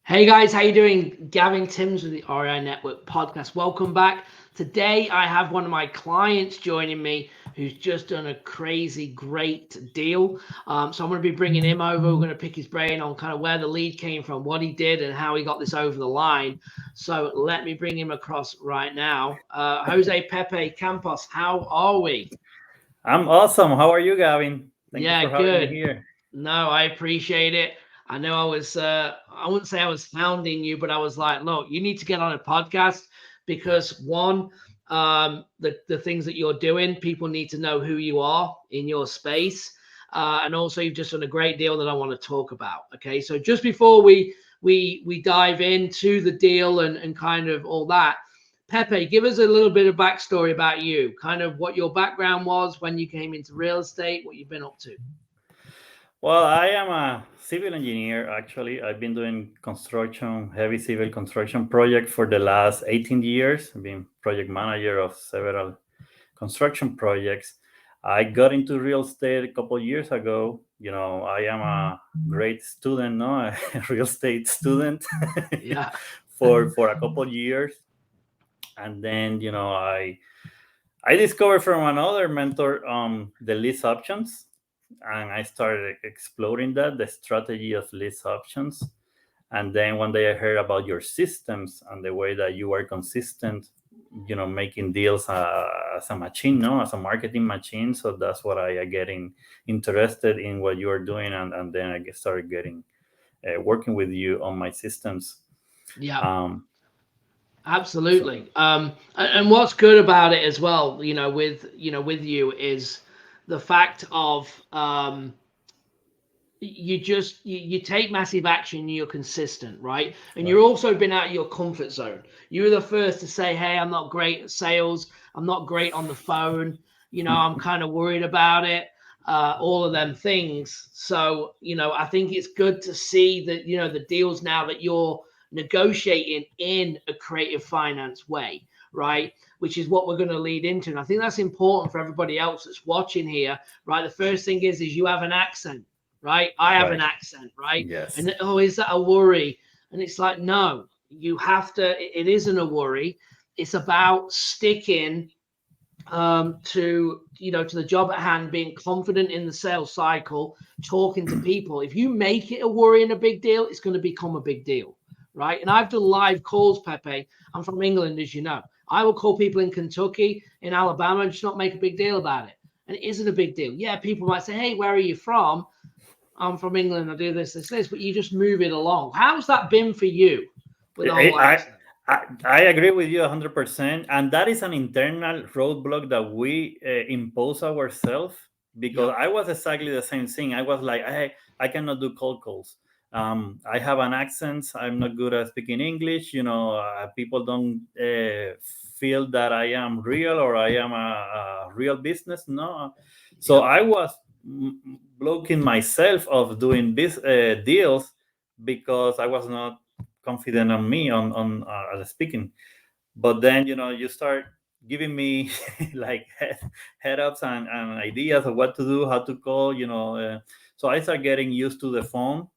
Hey guys, how you doing? Gavin Timms with the REI Network podcast. Welcome back. Today I have one of my clients joining me who's just done a crazy great deal. So I'm going to be bringing him over. We're going to pick his brain on kind of where the lead came from, what he did, and how he got this over the line. So let me bring him across right now. Jose Pepe Campos, how are we? I'm awesome. How are you, Gavin? Thank you Yeah, for having me good. here. No, I appreciate it. I know I wouldn't say I was hounding you, but I was like, look, you need to get on a podcast because one, the things that you're doing, people need to know who you are in your space. And also you've just done a great deal that I want to talk about. Okay. So just before we dive into the deal and kind of all that, Pepe, give us a little bit of backstory about you, kind of what your background was when you came into real estate, what you've been up to. Well, I am a civil engineer, actually. I've been doing construction, heavy civil construction project for the last 18 years. I've been project manager of several construction projects. I got into real estate a couple years ago. I am a great student, no, a real estate student Yeah. for a couple years. And then, I discovered from another mentor the lease options, and I started exploring that the strategy of lease options. And then one day I heard about your systems and the way that you are consistent, making deals as a machine, no, as a marketing machine. So that's what I getting interested in what you are doing, and then started getting working with you on my systems. Yeah. Um, so Absolutely. And what's good about it as well, with you is the fact of you take massive action, you're consistent, right? And you're right, also been out of your comfort zone. You were the first to say, "Hey, I'm not great at sales. I'm not great on the phone. I'm kind of worried about it." All of them things. So, I think it's good to see that, the deals now that you're negotiating in a creative finance way, right? Which is what we're going to lead into. And I think that's important for everybody else that's watching here, right? The first thing is you have an accent, right? I have an right, accent, right? yes, And oh, is that a worry? And it's like, no, you have to, it isn't a worry. It's about sticking to the job at hand, being confident in the sales cycle, talking to people. If you make it a worry and a big deal, it's going to become a big deal, right? And I've done live calls, Pepe. I'm from England, as you know. I will call people in Kentucky, in Alabama, and just not make a big deal about it. And it isn't a big deal. Yeah, people might say, "Hey, where are you from?" "I'm from England. I do this," but you just move it along. How's that been for you with the I, whole I, accent? I agree with you 100%. And that is an internal roadblock that we impose ourselves, because Yeah, I was exactly the same thing. I was like, I cannot do cold calls. I have an accent. I'm not good at speaking English. People don't feel that I am real or I am a real business. No. So yeah, I was blocking myself of doing deals because I was not confident on me on speaking. But then you start giving me like head ups and ideas of what to do, how to call. So I start getting used to the phone,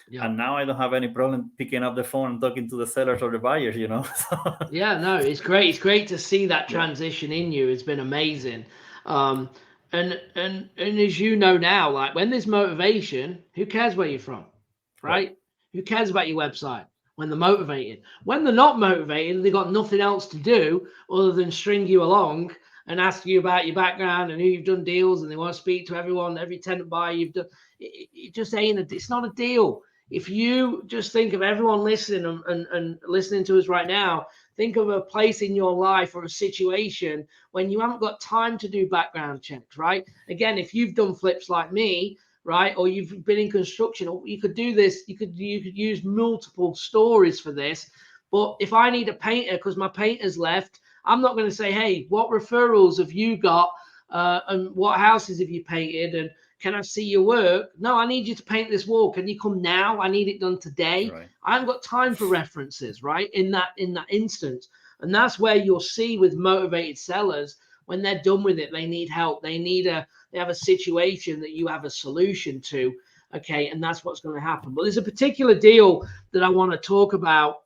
yeah. and now I don't have any problem picking up the phone and talking to the sellers or the buyers. So, Yeah, no, it's great. It's great to see that yeah, transition in you. It's been amazing. Um, and as you know now, like when there's motivation, who cares where you're from, right, right? Who cares about your website when they're motivated? When they're not motivated, they've got nothing else to do other than string you along and ask you about your background and who you've done deals, and they want to speak to everyone, every tenant buyer you've done. It just ain't it's not a deal. If you just think of everyone listening and listening to us right now, think of a place in your life or a situation when you haven't got time to do background checks, right? Again, if you've done flips like me, right, or you've been in construction, or you could do this, you could use multiple stories for this. But if I need a painter because my painter's left, I'm not going to say, "Hey, what referrals have you got? And what houses have you painted? And can I see your work?" No, I need you to paint this wall. Can you come now? I need it done today. right. I haven't got time for references, right? In that instance. And that's where you'll see with motivated sellers, when they're done with it, they need help. They have a situation that you have a solution to. Okay, and that's what's going to happen. But there's a particular deal that I want to talk about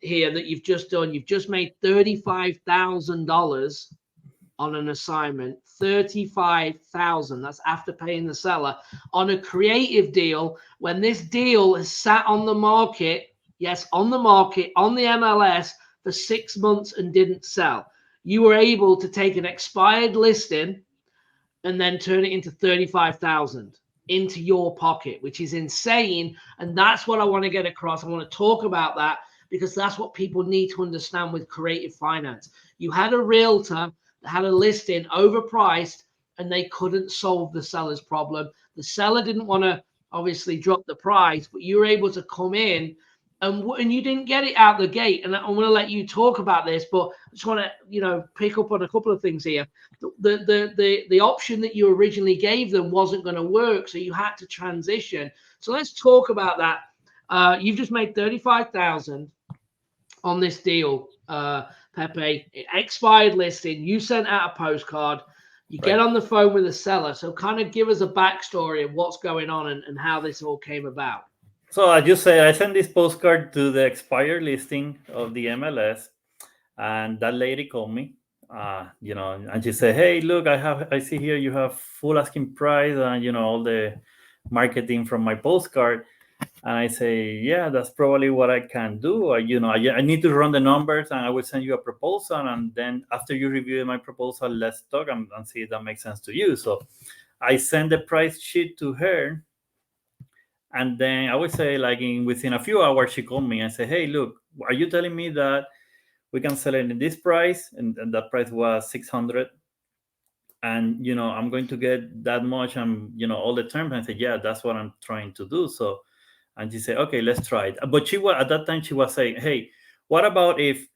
here that you've just done. You've just made $35,000 on an assignment. 35,000. That's after paying the seller on a creative deal. When this deal has sat on the market, yes, on the market on the MLS for 6 months and didn't sell, you were able to take an expired listing and then turn it into 35,000 into your pocket, which is insane. And that's what I want to get across. I want to talk about that because that's what people need to understand with creative finance. You had a realtor that had a listing overpriced and they couldn't solve the seller's problem. The seller didn't want to obviously drop the price, but you were able to come in and you didn't get it out the gate. And I'm going to let you talk about this, but I just want to, pick up on a couple of things here. The option that you originally gave them wasn't going to work, so you had to transition. So let's talk about that. You've just made 35,000 on this deal, Pepe. Expired listing. You sent out a postcard. You get Right. on the phone with the seller. So kind of give us a backstory of what's going on and how this all came about. So I just say I sent this postcard to the expired listing of the MLS, and that lady called me, and she said, "Hey, look, I see here you have full asking price, and all the marketing from my postcard." And I say, "Yeah, that's probably what I can do. I need to run the numbers, and I will send you a proposal, and then after you review my proposal, let's talk and see if that makes sense to you." So I sent the price sheet to her. And then I would say, like within a few hours, she called me and said, "Hey, look, are you telling me that we can sell it in this price?" And that price was 600. And I'm going to get that much, and all the terms. And I said, "Yeah, that's what I'm trying to do." So, and she said, "Okay, let's try it." But she was at that time she was saying, "Hey, what about if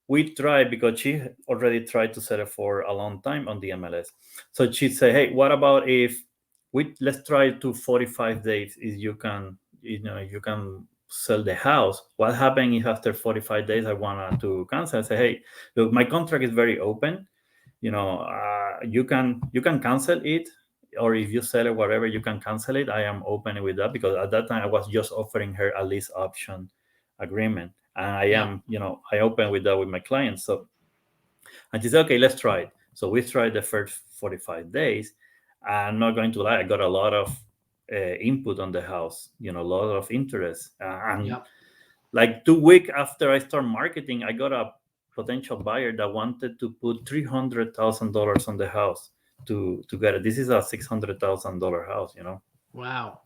we try?" Because she already tried to sell it for a long time on the MLS. So she said, "Hey, what about if let's try to 45 days? If you can sell the house. What happens if after 45 days I want to cancel?" I say, "Hey, look, my contract is very open. You can cancel it, or if you sell it, whatever, you can cancel it. I am open with that," because at that time I was just offering her a lease option agreement, and Yeah. I open with that with my clients. So, and she said, "Okay, let's try it." So we tried the first 45 days. I'm not going to lie, I got a lot of input on the house, a lot of interest. And Yeah. like 2 weeks after I start marketing, I got a potential buyer that wanted to put $300,000 on the house to get it. This is a $600,000 house, Wow.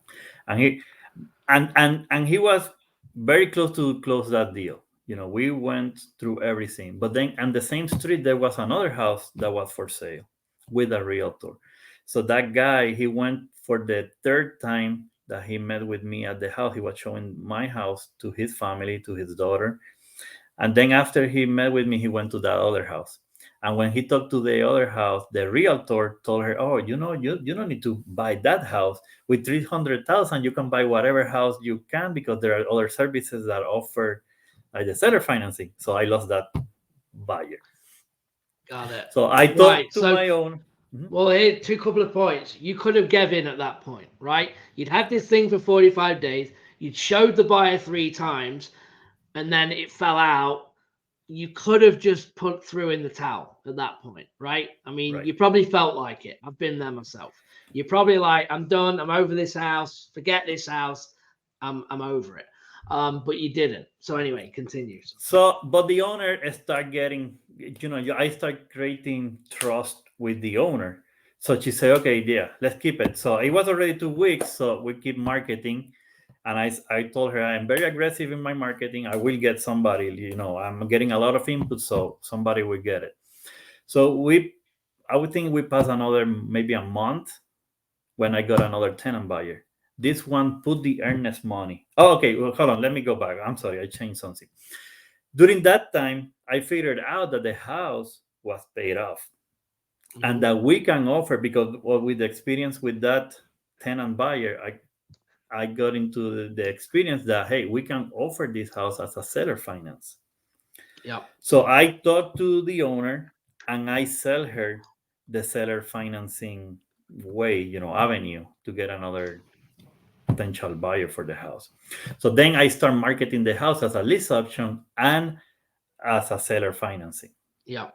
and he was very close to close that deal. We went through everything, but then on the same street there was another house that was for sale with a realtor. So that guy, he went for the third time that he met with me at the house. He was showing my house to his family, to his daughter. And then after he met with me, he went to that other house. And when he talked to the other house, the realtor told her, "Oh, you don't need to buy that house. With 300,000, you can buy whatever house you can, because there are other services that offer like the seller financing." So I lost that buyer. Got it. So I Right. talked to So, my own. Mhm. well, here, two couple of points. You could have given at that point, right? You'd had this thing for 45 days. You'd showed the buyer three times, and then it fell out. You could have just put through in the towel at that point, right? I mean, Right. you probably felt like it. I've been there myself. You're probably like, I'm done. I'm over this house. Forget this house. I'm over it. But you didn't. So anyway, continue. So, but the owner start getting, I start creating trust with the owner. So she said, "Okay, yeah, let's keep it." So it was already 2 weeks. So we keep marketing. And I told her, "I'm very aggressive in my marketing. I will get somebody, I'm getting a lot of input. So somebody will get it." So I would think we passed another, maybe a month, when I got another tenant buyer. This one put the earnest money. Oh, okay. Well, hold on. Let me go back. I'm sorry. I changed something. During that time, I figured out that the house was paid off, and Mhm. that we can offer, because, well, with the experience with that tenant buyer, I got into the experience that, hey, we can offer this house as a seller finance. Yep. So I talked to the owner, and I sell her the seller financing way, avenue to get another. potential buyer for the house. So then I start marketing the house as a lease option and as a seller financing. Yeah.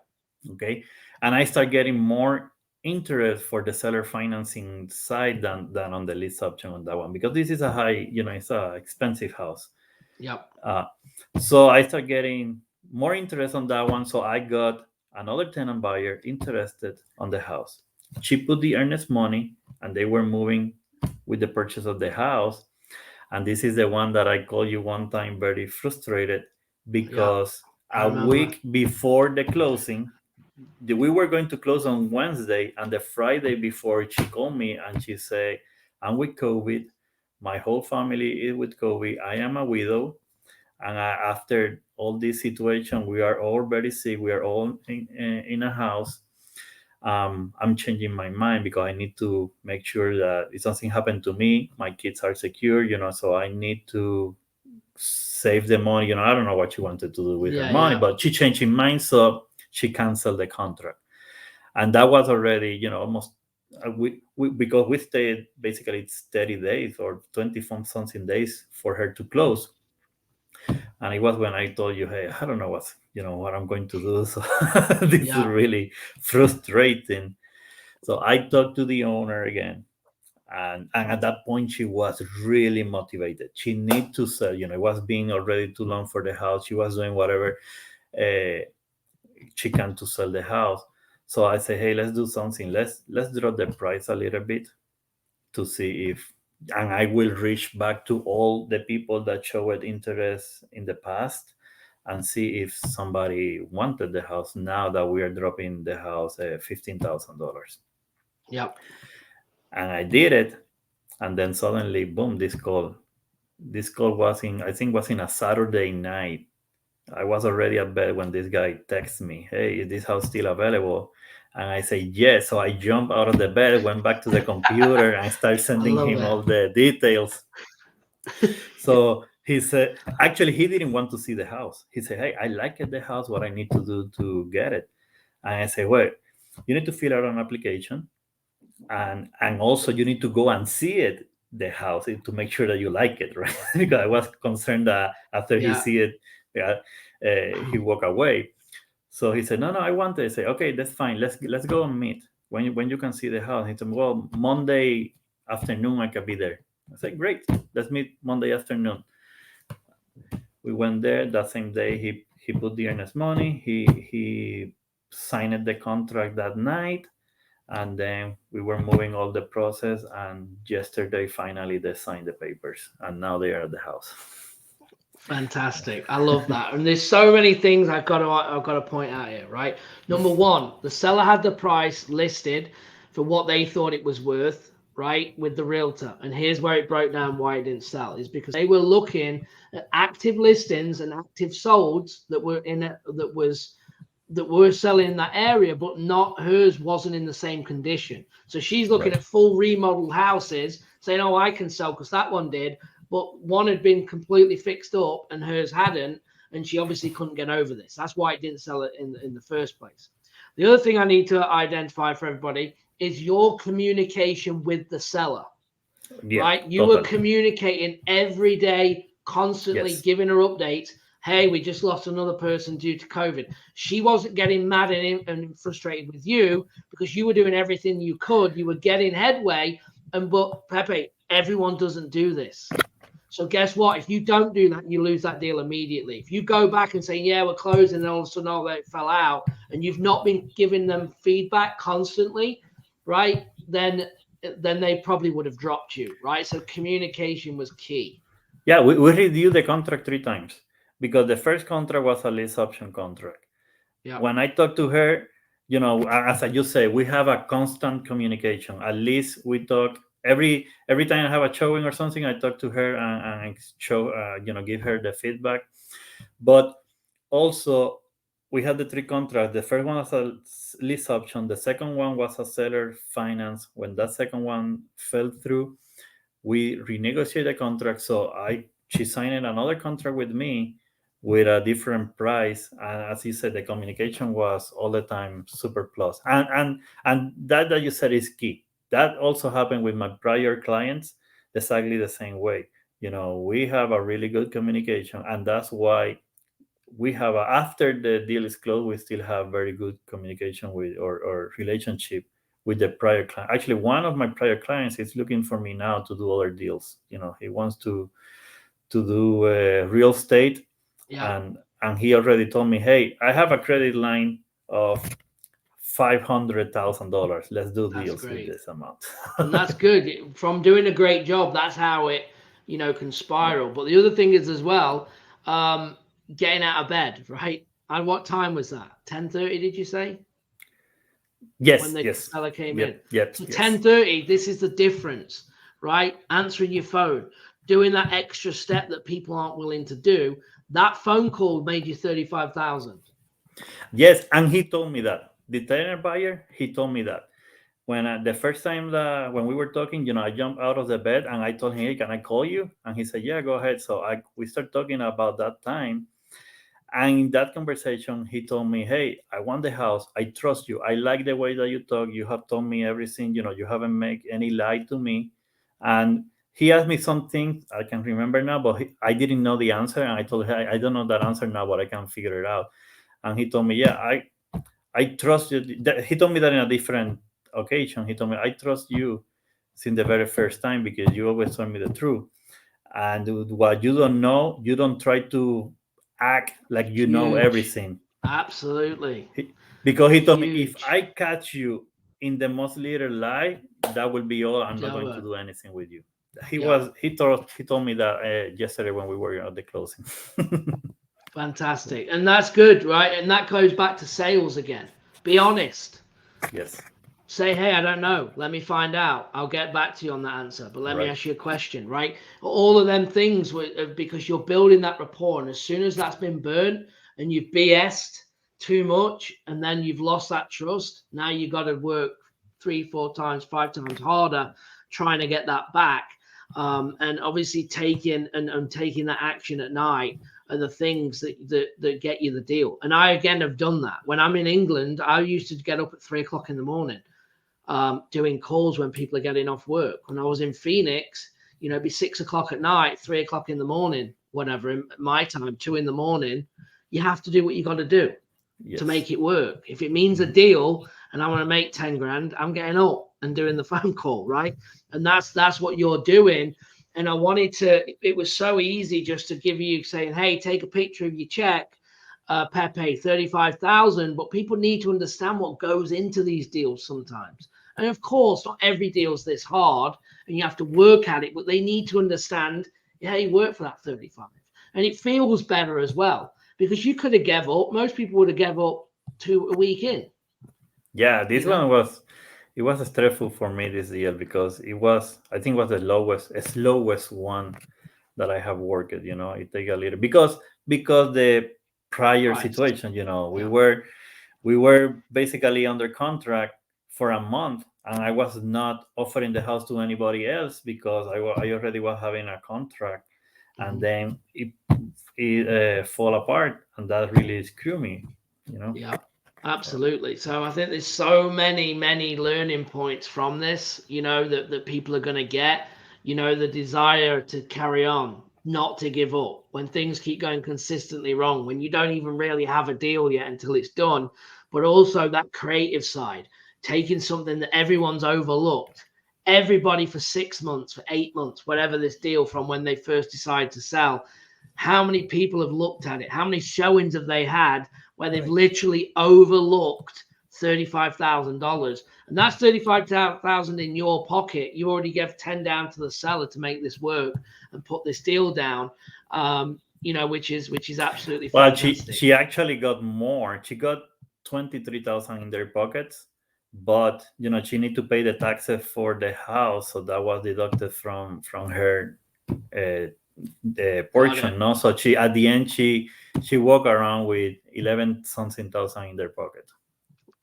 Okay. And I start getting more interest for the seller financing side than on the lease option on that one, because this is a high, it's a expensive house. Yeah. Uh, so I start getting more interest on that one. So I got another tenant buyer interested on the house. She put the earnest money and they were moving with the purchase of the house. And this is the one that I called you one time very frustrated Yeah. because I a remember. week before the closing, we were going to close on Wednesday, and the Friday before she called me and she said, I'm with COVID. My whole family is with COVID. I am a widow. And after all this situation, we are all very sick. We are all in a house. I'm changing my mind because I need to make sure that if something happened to me, my kids are secure, so I need to save the money. I don't know what she wanted to do with her Yeah. money, Yeah. but she changed her mind. So she canceled the contract. And that was already, almost, because we stayed basically it's 30 days or 20 something days for her to close. And it was when I told you, hey, I don't know what I'm going to do. So this is Yeah. really frustrating. So I talked to the owner again. And at that point, she was really motivated. She need to sell. It was being already too long for the house. She was doing whatever she can to sell the house. So I say, hey, let's do something. Let's drop the price a little bit to see if, and I will reach back to all the people that showed interest in the past and see if somebody wanted the house now that we are dropping the house $15,000. Yeah. And I did it, and then suddenly, boom! This call was in, I think, was in a Saturday night. I was already at bed when this guy texts me, hey, is this house still available? And I say, yes. So I jump out of the bed, went back to the computer, and start I sending love him it. all the details. So he said, actually, he didn't want to see the house. He said, hey, I like it, the house, what I need to do to get it. And I say, well, you need to fill out an application. And also you need to go and see it, the house, to make sure that you like it, right? Because I was concerned that after he Yeah. see it, yeah, he walk away. So he said, no, I want it. I say, okay, that's fine. Let's go and meet when you can see the house. He said, well, Monday afternoon I can be there. I said, great, let's meet Monday afternoon. We went there that same day. He put the earnest money. He signed the contract that night, and then we were moving all the process. And yesterday, finally, they signed the papers, and now they are at the house. Fantastic. I love that. And there's so many things I've got to point out here, right? Number one, the seller had the price listed for what they thought it was worth, right, with the realtor. And here's where it broke down why it didn't sell, is because they were looking at active listings and active solds that were in it, that were selling in that area, but not hers wasn't in the same condition. So she's looking Right. at full remodeled houses, saying, "Oh, I can sell because that one did," but one had been completely fixed up and hers hadn't, and she obviously couldn't get over this. That's why it didn't sell it in the first place. The other thing I need to identify for everybody is your communication with the seller, Yeah, right? You were totally. communicating every day, constantly Yes. giving her updates. Hey, we just lost another person due to COVID. She wasn't getting mad and frustrated with you because you were doing everything you could. You were getting headway. But Pepe, everyone doesn't do this. So guess what? If you don't do that, you lose that deal immediately. If you go back and say, yeah, we're closing, and all of a sudden all that fell out, and you've not been giving them feedback constantly, right? Then they probably would have dropped you, right? So communication was key. Yeah, we reviewed the contract 3 times because the first contract was a lease option contract. Yeah. When I talked to her, as I just say, we have a constant communication. At least we talk every time I have a showing or something. I talk to her and show, give her the feedback. But also, we had the 3 contracts. The first one was a lease option. The second one was a seller finance. When that second one fell through, we renegotiated the contract. So she signed another contract with me with a different price. And as you said, the communication was all the time super plus. And that you said is key. That also happened with my prior clients. exactly the same way. We have a really good communication, and that's why after the deal is closed, we still have very good communication with or relationship with the prior client. Actually, one of my prior clients is looking for me now to do other deals. He wants to do real estate, Yeah, and he already told me, hey, I have a credit line of $500,000. Let's do that's deals with great. this amount. And that's good. From doing a great job, that's how it, can Yeah. spiral. But the other thing is as well, um, getting out of bed, right? And what time was that? 10:30, did you say? When Yes, the yes. seller came in. Yep, yep, So yes. 10:30, this is the difference, right? Answering your phone, doing that extra step that people aren't willing to do. That phone call made you 35,000. Yes, and he told me that. The tenant buyer, he told me that. When the first time that when we were talking, I jumped out of the bed and I told him, "Hey, can I call you?" And he said, "Yeah, go ahead." So we started talking about that time, and in that conversation, he told me, "Hey, I want the house. I trust you. I like the way that you talk. You have told me everything. You haven't made any lie to me." And he asked me something I can remember now, but I didn't know the answer, and I told him, "I don't know that answer now, but I can figure it out." And he told me, "Yeah, I trust you." He told me that in a different occasion. He told me, "I trust you since the very first time because you always told me the truth. And what you don't know, you don't try to act like you know Huge. everything." Absolutely. Because he told me, "If Huge. I catch you in the most little lie, that will be all. I'm not Job going to work. do anything with you." Yeah. He told me that yesterday when we were at the closing. Fantastic. And that's good, right? And that goes back to sales again. Be honest. Yes. Say, hey, I don't know. Let me find out. I'll get back to you on that answer. But let me Right. ask you a question, right? All of them things were because you're building that rapport. And as soon as that's been burnt and you've BS'd too much and then you've lost that trust, now you've got to work 3, 4 times, 5 times harder trying to get that back. And obviously taking that action at night are the things that get you the deal. And I again have done that. When I'm in England, I used to get up at 3 o'clock in the morning, doing calls when people are getting off work. When I was in Phoenix, it'd be 6 o'clock at night, 3 o'clock in the morning, whatever, in my time, 2 in the morning. You have to do what you got to do to Yes. make it work. If it means a deal and I want to make 10 grand, I'm getting up and doing the phone call, right? And that's what you're doing. And I wanted to, it was so easy just to give you saying, hey, take a picture of your check, Pepe, 35,000. But people need to understand what goes into these deals sometimes. And of course, not every deal's this hard and you have to work at it, but they need to understand, yeah, you work for that 35. And it feels better as well because you could have gave up. Most people would have gave up a week in, Yeah, you this know? one was stressful for me this year because I think was the slowest one that I have worked. It take a little because the prior Price. situation, we Yeah. were basically under contract for a month, and I was not offering the house to anybody else because I already was having a contract, and Mm-hmm. then it fall apart, and that really screwed me. Yeah. Absolutely. So I think there's so many learning points from this, that people are going to get, the desire to carry on, not to give up when things keep going consistently wrong, when you don't even really have a deal yet until it's done, but also that creative side, taking something that everyone's overlooked, everybody for 6 months, for 8 months, whatever this deal from when they first decide to sell. How many people have looked at it? How many showings have they had where they've Right. literally overlooked $35,000, and that's 35,000 in your pocket. You already gave 10 down to the seller to make this work and put this deal down. Which is absolutely Well, she fantastic. she actually got more. She got 23,000 in their pockets, but she need to pay the taxes for the house, so that was deducted from her the Got it. portion. No, so she at the end she walked around with 11 something thousand in their pocket.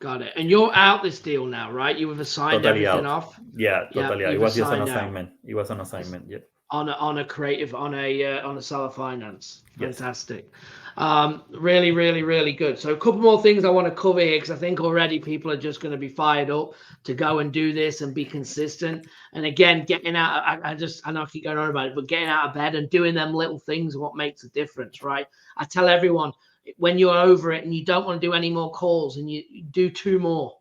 Got it. And you're out this deal now, right? You have signed Totally everything out. off. Yeah, Yeah, totally out. It you've was just an signed out. assignment. It was an assignment. Yep. on a creative on a seller finance. Yes. Fantastic. Really, really, really good. So a couple more things I want to cover here because I think already people are just going to be fired up to go and do this and be consistent. And again, getting out. I know I keep going on about it, but getting out of bed and doing them little things are what makes a difference, right? I tell everyone when you're over it and you don't want to do any more calls and you do two more.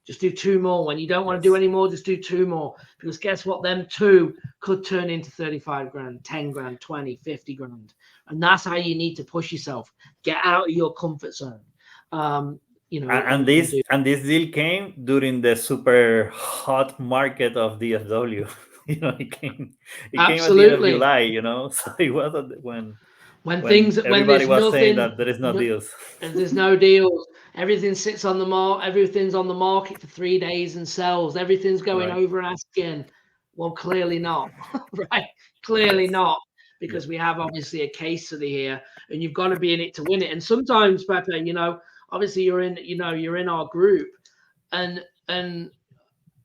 Just do two more. When you don't want to do Yes. any more, just do two more. Because guess what? Them two could turn into 35 grand, 10 grand, 20, 50 grand. And that's how you need to push yourself. Get out of your comfort zone. And And do. this deal came during the super hot market of DFW. It came at the end of Absolutely. July. So it was when When everybody there's was saying nothing, that there is no deals. and there's no deals, everything sits on the market, everything's on the market for 3 days and sells, everything's going Right. over asking. Well, clearly not, right? Clearly Yes. not, Yeah. because we have obviously a case study here, and you've got to be in it to win it. And sometimes, Pepe, obviously you're in our group, and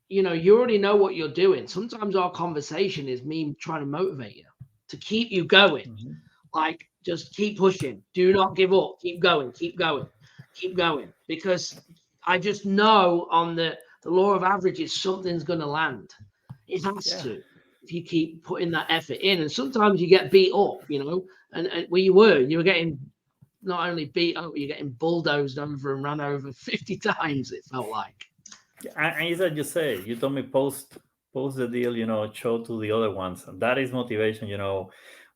you already know what you're doing. Sometimes our conversation is me trying to motivate you to keep you going. Mhm. Like, just keep pushing. Do not give up. Keep going. Keep going. Keep going. Because I just know on the law of averages, something's going to land. It has Yeah. to. If you keep putting that effort in, and sometimes you get beat up, and where you were getting not only beat up, you're getting bulldozed over and run over 50 times. It felt like. And it's like you say, you told me post the deal, show to the other ones. And that is motivation.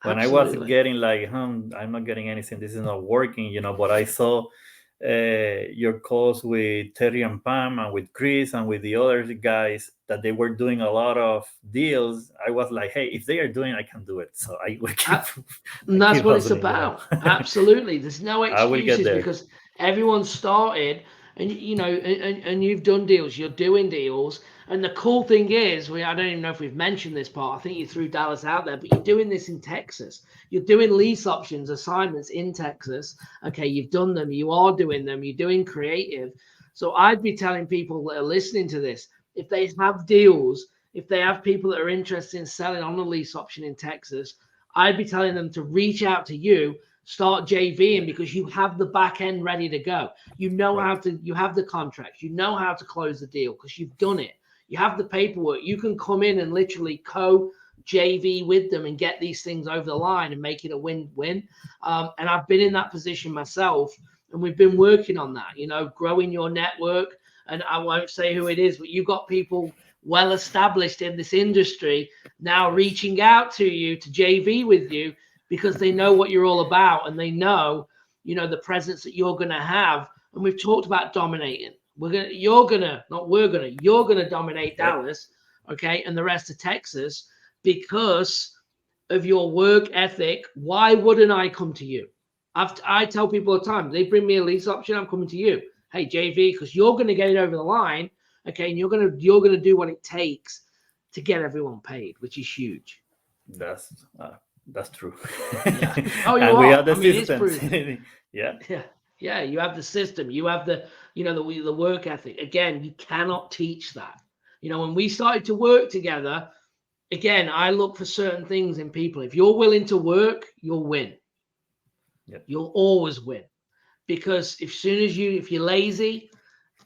When I was Absolutely. getting like, I'm not getting anything, this is not working, but I saw your calls with Terry and Pam and with Chris and with the other guys that they were doing a lot of deals. I was like, hey, if they are doing, I can do it. So I will keep, And I that's keep what it's hustling, about. Absolutely. There's no I will get excuses there. because everyone started and you've done deals, you're doing deals. And the cool thing is, I don't even know if we've mentioned this part. I think you threw Dallas out there, but you're doing this in Texas. You're doing lease options assignments in Texas. Okay, you've done them, you are doing them, you're doing creative. So I'd be telling people that are listening to this, if they have deals, if they have people that are interested in selling on a lease option in Texas, I'd be telling them to reach out to you, start JVing because you have the back end ready to go. Right. You have the contracts, you know how to close the deal because you've done it. You have the paperwork. You can come in and literally JV with them and get these things over the line and make it a win-win. And I've been in that position myself, and we've been working on that, growing your network. And I won't say who it is, but you've got people well established in this industry now Yes. reaching out to you to JV with you because they know what you're all about and they know, the presence that you're going to have. And we've talked about dominating. You're gonna dominate Yep. Dallas, okay, and the rest of Texas because of your work ethic. Why wouldn't I come to you? I tell people all the time, they bring me a lease option, I'm coming to you. Hey, JV, because you're going to get it over the line, okay, and you're gonna do what it takes to get everyone paid, which is huge. That's true. Yeah. Oh, you And we are. have the I mean, it's systems. proven. Yeah. Yeah. Yeah. You have the system. You have the work ethic. Again, you cannot teach that. When we started to work together, again, I look for certain things in people. If you're willing to work, you'll win. Yep. You'll always win. Because if you're lazy,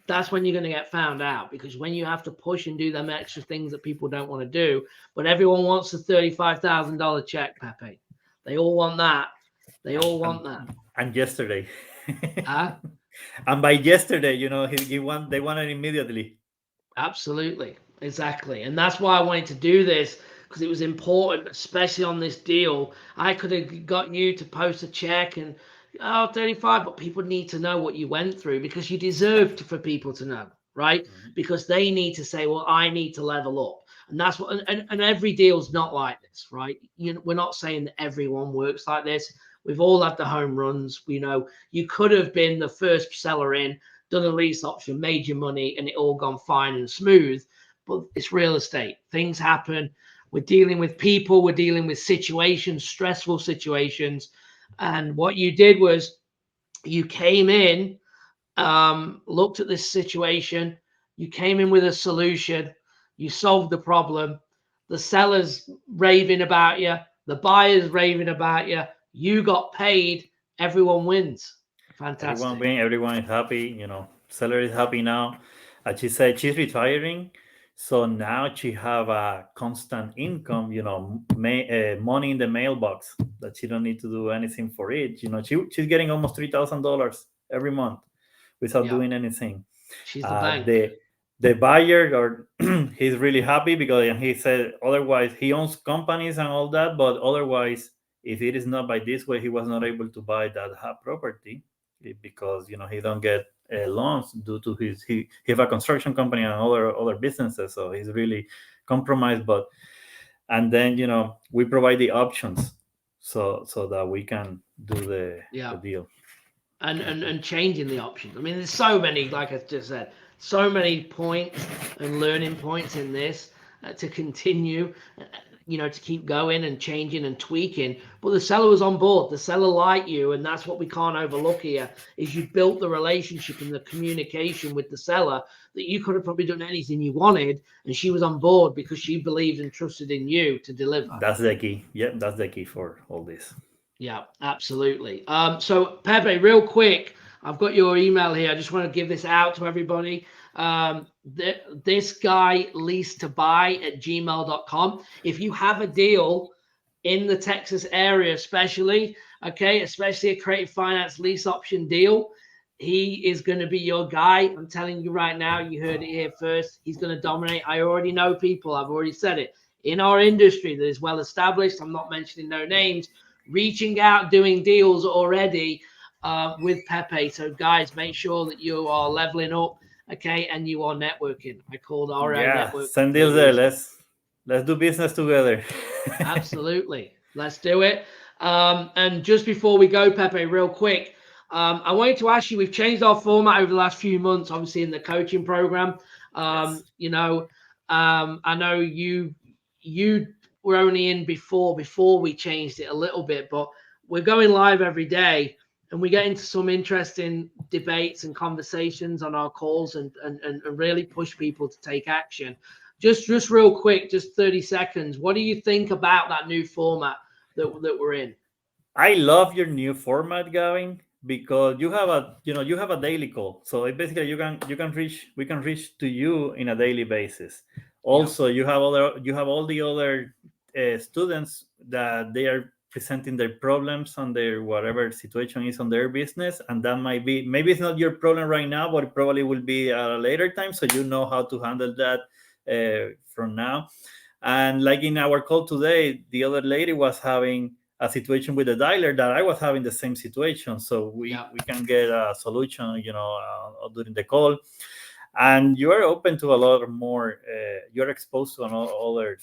that's when you're going to get found out. Because when you have to push and do them extra things that people don't want to do, but everyone wants a $35,000 check, Pepe. They all want that. They And all and, want that. and yesterday. Huh? And by yesterday, they want it immediately. Absolutely. Exactly. And that's why I wanted to do this because it was important, especially on this deal. I could have got you to post a check and 35, but people need to know what you went through because you deserve for people to know, right? Mhm. Because they need to say, well, I need to level up. And that's what, and every deal's not like this, right? We're not saying that everyone works like this. We've all had the home runs. We know you could have been the first seller in, done a lease option, made your money, and it all gone fine and smooth. But it's real estate. Things happen. We're dealing with people. We're dealing with situations, stressful situations. And what you did was you came in, looked at this situation. You came in with a solution. You solved the problem. the seller's raving about you, the buyer's raving about you, you got paid, everyone wins. Everyone Fantastic. win, everyone is happy. Seller is happy now. As she said, she's retiring, so now she have a constant income. Money in the mailbox that she don't need to do anything for it. She's getting almost $3,000 every month without Yeah, doing anything. she's the Uh, bank. the the buyer, or he's really happy because he said otherwise he owns companies and all that, but otherwise, if it is not by this way, he was not able to buy that property because he don't get loans due to he have a construction company and other businesses, so he's really compromised. But and then we provide the options so that we can do the Yeah. deal. And changing the options. I mean, there's so many, like I just said, so many points and learning points in this to continue, to keep going and changing and tweaking. But the seller was on board. The seller liked you, and that's what we can't overlook here. Is you built the relationship and the communication with the seller that you could have probably done anything you wanted, and she was on board because she believed and trusted in you to deliver. That's the key. Yeah, that's the key for all this. Yeah, absolutely. So Pepe, real quick, I've got your email here. I just want to give this out to everybody. This guy lease to buy at gmail.com. If you have a deal in the Texas area, especially a creative finance lease option deal, he is going to be your guy. I'm telling you right now, you heard it here first. He's going to dominate. I already know people. I've already said it in our industry that is well established. I'm not mentioning no names, reaching out, doing deals already with Pepe. So guys, make sure that you are leveling up, and you are networking. I called RI Yeah, Network send for a deals there. reason. Let's do business together. Absolutely. Let's do it. And just before we go, Pepe, real quick, I wanted to ask you, we've changed our format over the last few months, obviously in the coaching program. Yes. I know you were only in before we changed it a little bit, but we're going live every day, and we get into some interesting debates and conversations on our calls and really push people to take action. Just real quick, just 30 seconds. What do you think about that new format that we're in? I love your new format, Gavin, because you have a daily call. So basically we can reach to you in a daily basis. Yeah, Also, you have all the other students that they are presenting their problems on their whatever situation is on their business, and that might be, maybe it's not your problem right now, but it probably will be at a later time. So you know how to handle that from now. And like in our call today, the other lady was having a situation with the dialer that I was having the same situation. So yeah, we can get a solution, during the call. And you are open to a lot more. You're exposed to other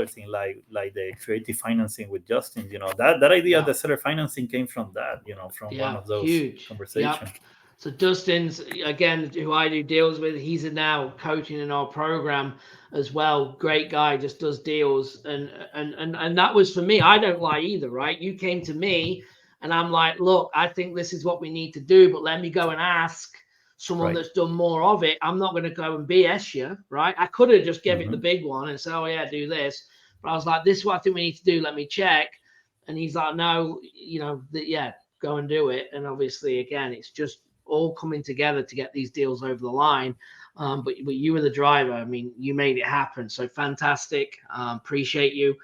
things like the creative financing with Justin. That idea of yeah, the seller financing came from that. From one yeah. of those Huge. conversations. Yep. So Dustin's, again, who I do deals with, he's now coaching in our program as well. Great guy, just does deals, and that was for me. I don't lie either, right? You came to me, and I'm like, look, I think this is what we need to do, but let me go and ask someone Right. that's done more of it. I'm not going to go and BS you, right? I could have just give it the Hmm. big one and say, oh yeah, do this, but I was like, this is what I think we need to do. Let me check, and he's like, no, yeah, go and do it. And obviously, again, it's just all coming together to get these deals over the line. But you were the driver. I mean, you made it happen. So fantastic. Appreciate you.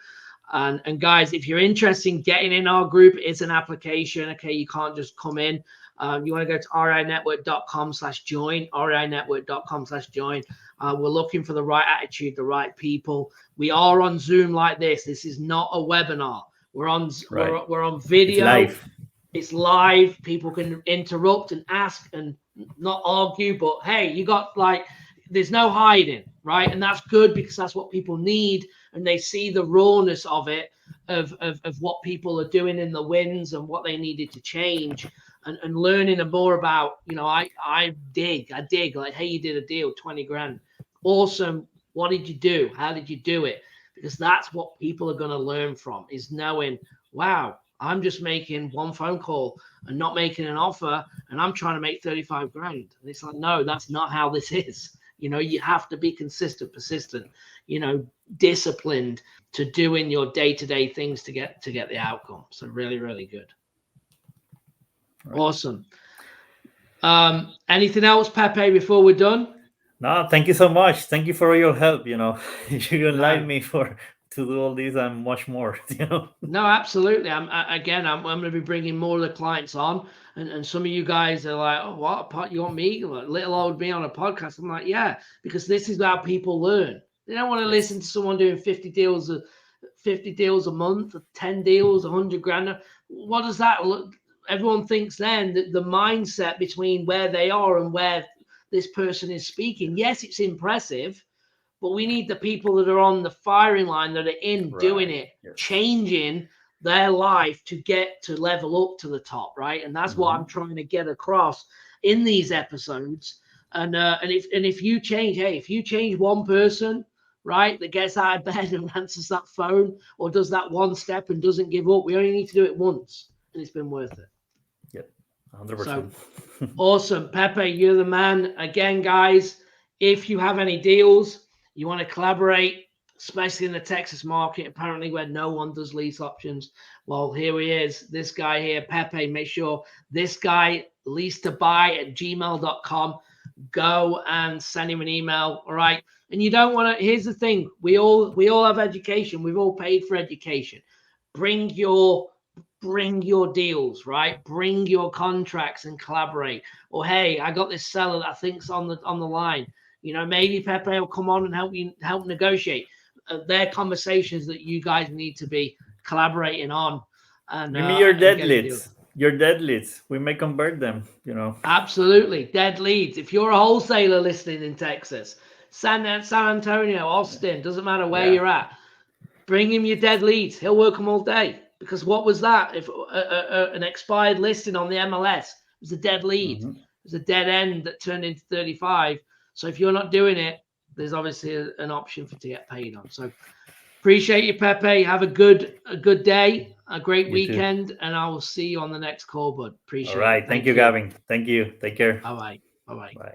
And guys, if you're interested in getting in our group, it's an application. Okay, you can't just come in. You want to go to rinetwork.com/join, rinetwork.com/join. We're looking for the right attitude, the right people. We are on Zoom like this. This is not a webinar. We're on Right. we're on It's video. live. It's live. People can interrupt and ask and not argue, but hey, there's no hiding, right? And that's good because that's what people need, and they see the rawness of it, of what people are doing in the wins and what they needed to change, and learning more about, I dig like, hey, you did a deal, 20 grand. Awesome. What did you do? How did you do it? Because that's what people are going to learn from, is knowing, wow, I'm just making one phone call and not making an offer, and I'm trying to make 35 grand. And it's like, no, that's not how this is. You know, you have to be consistent, persistent, you know, disciplined to doing your day-to-day things to get the outcome. So really, really good. Right. Awesome. Anything else, Pepe, before we're done? No, thank you so much. Thank you for your help. You know, you enlightened me to do all this and much more. You know. No, absolutely. I'm going to be bringing more of the clients on, and some of you guys are like, oh, what you want me, little old me on a podcast? I'm like, yeah, because this is how people learn. They don't want to listen to someone doing 50 deals a month, 10 deals, 100 grand. What does that look? Everyone thinks then that the mindset between where they are and where this person is speaking. Yes, it's impressive, but we need the people that are on the firing line, that are in doing it, changing their life to get to level up to the top, right? And that's what I'm trying to get across in these episodes. And if you change, if you change one person, right, that gets out of bed and answers that phone or does that one step and doesn't give up, we only need to do it once, and it's been worth it. Yep, 100%. So awesome, Pepe, you're the man. Again, guys, if you have any deals, you want to collaborate, especially in the Texas market, apparently where no one does lease options. Well, here he is, this guy here, Pepe. Make sure this guy, lease2buy@gmail.com. Go and send him an email. All right. And you don't want to, here's the thing. We all have education. We've all paid for education. Bring your deals, right? Bring your contracts and collaborate. Or, hey, I got this seller that I think's on the line. You know, maybe Pepe will come on and help negotiate. They're conversations that you guys need to be collaborating on. And give me your dead leads. Your dead leads. We may convert them, you know. Absolutely. Dead leads. If you're a wholesaler listening in Texas, San Antonio, Austin, doesn't matter where you're at, bring him your dead leads. He'll work them all day. Because what was that? If an expired listing on the MLS was a dead lead. It was a dead end that turned into 35. So if you're not doing it, there's obviously an option to get paid on. So appreciate you, Pepe. Have a good day, a great weekend, and I will see you on the next call, bud. Appreciate it. All right. Thank you, Gavin. Thank you. Take care. Bye-bye. Bye-bye. Bye.